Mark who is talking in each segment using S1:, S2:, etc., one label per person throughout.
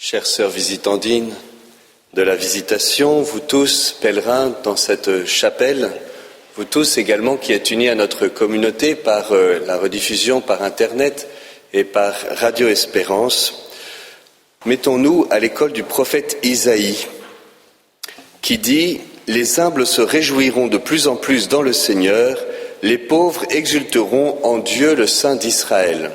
S1: Chères sœurs visitandines de la Visitation, vous tous pèlerins dans cette chapelle, vous tous également qui êtes unis à notre communauté par la rediffusion par Internet et par Radio Espérance, mettons-nous à l'école du prophète Isaïe qui dit « Les humbles se réjouiront de plus en plus dans le Seigneur, les pauvres exulteront en Dieu le Saint d'Israël. »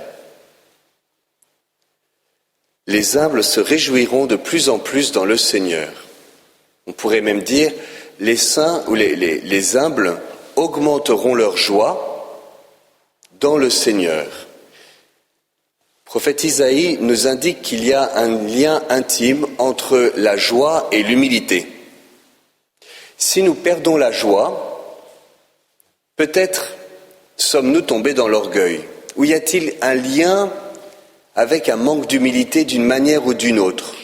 S1: Les humbles se réjouiront de plus en plus dans le Seigneur. On pourrait même dire, les saints ou les humbles augmenteront leur joie dans le Seigneur. Le prophète Isaïe nous indique qu'il y a un lien intime entre la joie et l'humilité. Si nous perdons la joie, peut-être sommes-nous tombés dans l'orgueil. Ou y a-t-il un lien avec un manque d'humilité d'une manière ou d'une autre?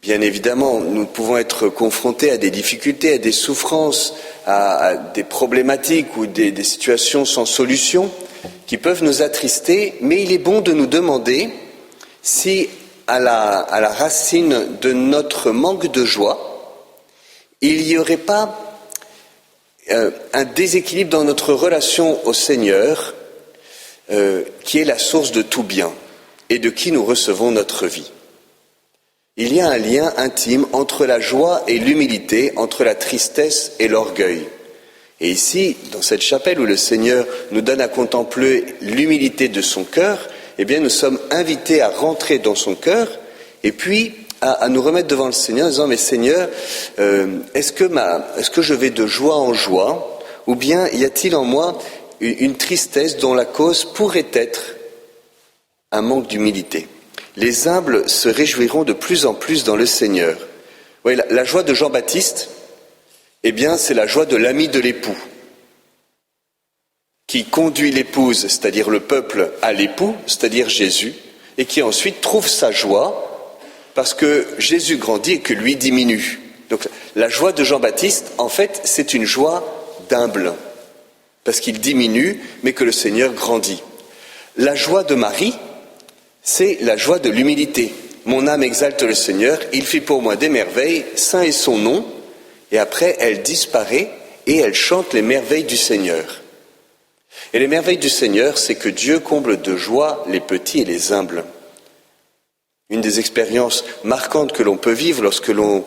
S1: Bien évidemment, nous pouvons être confrontés à des difficultés, à des souffrances, à des problématiques ou des situations sans solution qui peuvent nous attrister, mais il est bon de nous demander si à la racine de notre manque de joie, il n'y aurait pas un déséquilibre dans notre relation au Seigneur, qui est la source de tout bien et de qui nous recevons notre vie. Il y a un lien intime entre la joie et l'humilité, entre la tristesse et l'orgueil. Et ici, dans cette chapelle où le Seigneur nous donne à contempler l'humilité de son cœur, eh bien nous sommes invités à rentrer dans son cœur et puis à nous remettre devant le Seigneur en disant « Mais Seigneur, est-ce que je vais de joie en joie ou bien y a-t-il en moi une tristesse dont la cause pourrait être un manque d'humilité. Les humbles se réjouiront de plus en plus dans le Seigneur. Oui, la joie de Jean-Baptiste, eh bien, c'est la joie de l'ami de l'époux, qui conduit l'épouse, c'est-à-dire le peuple, à l'époux, c'est-à-dire Jésus, et qui ensuite trouve sa joie parce que Jésus grandit et que lui diminue. Donc, la joie de Jean-Baptiste, en fait, c'est une joie d'humble, parce qu'il diminue, mais que le Seigneur grandit. La joie de Marie, c'est la joie de l'humilité. Mon âme exalte le Seigneur, il fit pour moi des merveilles, saint est son nom, et après elle disparaît et elle chante les merveilles du Seigneur. Et les merveilles du Seigneur, c'est que Dieu comble de joie les petits et les humbles. Une des expériences marquantes que l'on peut vivre lorsque l'on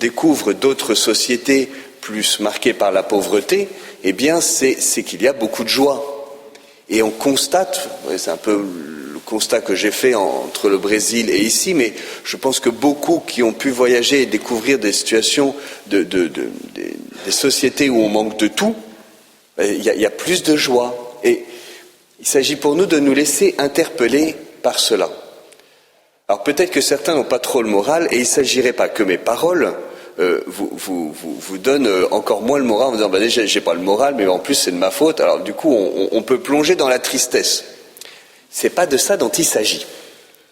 S1: découvre d'autres sociétés plus marquées par la pauvreté, eh bien, c'est qu'il y a beaucoup de joie. Et on constate, c'est un peu le constat que j'ai fait entre le Brésil et ici, mais je pense que beaucoup qui ont pu voyager et découvrir des situations, des sociétés où on manque de tout, il y a plus de joie. Et il s'agit pour nous de nous laisser interpeller par cela. Alors peut-être que certains n'ont pas trop le moral, et il ne s'agirait pas que mes paroles vous donne encore moins le moral en disant déjà j'ai pas le moral, mais en plus c'est de ma faute. Alors du coup on peut plonger dans la tristesse. C'est pas de ça dont il s'agit.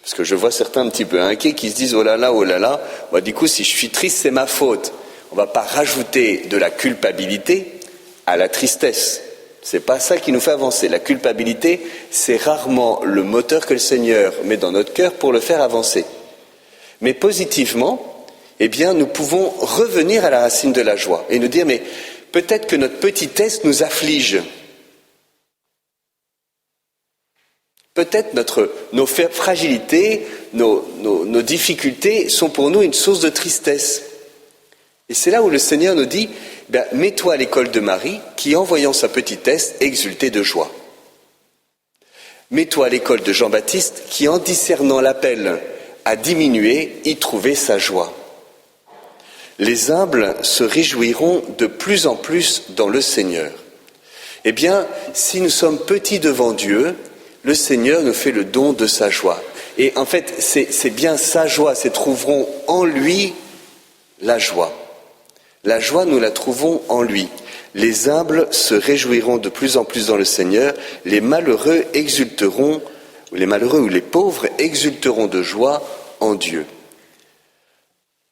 S1: Parce que je vois certains un petit peu inquiets qui se disent oh là là, bah, du coup si je suis triste c'est ma faute. On va pas rajouter de la culpabilité à la tristesse. C'est pas ça qui nous fait avancer. La culpabilité, c'est rarement le moteur que le Seigneur met dans notre cœur pour le faire avancer. Mais positivement, eh bien, nous pouvons revenir à la racine de la joie et nous dire, mais peut-être que notre petitesse nous afflige. Peut-être nos fragilités, nos difficultés sont pour nous une source de tristesse. Et c'est là où le Seigneur nous dit, mets-toi à l'école de Marie, qui en voyant sa petitesse exultait de joie. Mets-toi à l'école de Jean-Baptiste, qui en discernant l'appel à diminuer, y trouvait sa joie. Les humbles se réjouiront de plus en plus dans le Seigneur. Eh bien, si nous sommes petits devant Dieu, le Seigneur nous fait le don de sa joie. Et en fait, c'est bien sa joie, c'est trouverons en lui la joie. La joie, nous la trouvons en lui. Les humbles se réjouiront de plus en plus dans le Seigneur, les malheureux exulteront, les malheureux ou les pauvres exulteront de joie en Dieu.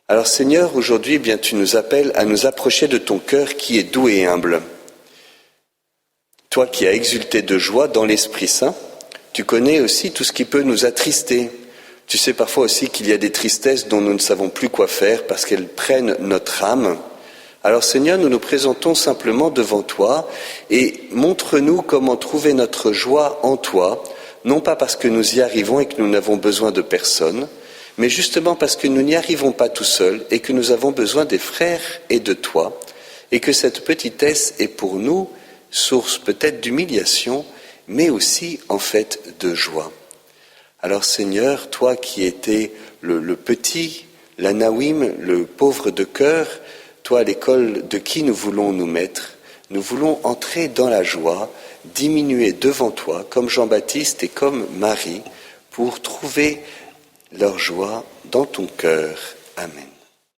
S1: Alors Seigneur, aujourd'hui, eh bien, tu nous appelles à nous approcher de ton cœur qui est doux et humble. Toi qui as exulté de joie dans l'Esprit Saint, tu connais aussi tout ce qui peut nous attrister. Tu sais parfois aussi qu'il y a des tristesses dont nous ne savons plus quoi faire parce qu'elles prennent notre âme. Alors Seigneur, nous nous présentons simplement devant toi et montre-nous comment trouver notre joie en toi, non pas parce que nous y arrivons et que nous n'avons besoin de personne, mais justement parce que nous n'y arrivons pas tout seuls et que nous avons besoin des frères et de toi, et que cette petitesse est pour nous source peut-être d'humiliation, mais aussi en fait de joie. Alors Seigneur, toi qui étais le petit, l'anawim, le pauvre de cœur, toi à l'école de qui nous voulons nous mettre, nous voulons entrer dans la joie, diminuer devant toi comme Jean-Baptiste et comme Marie pour trouver leur joie dans ton cœur. Amen.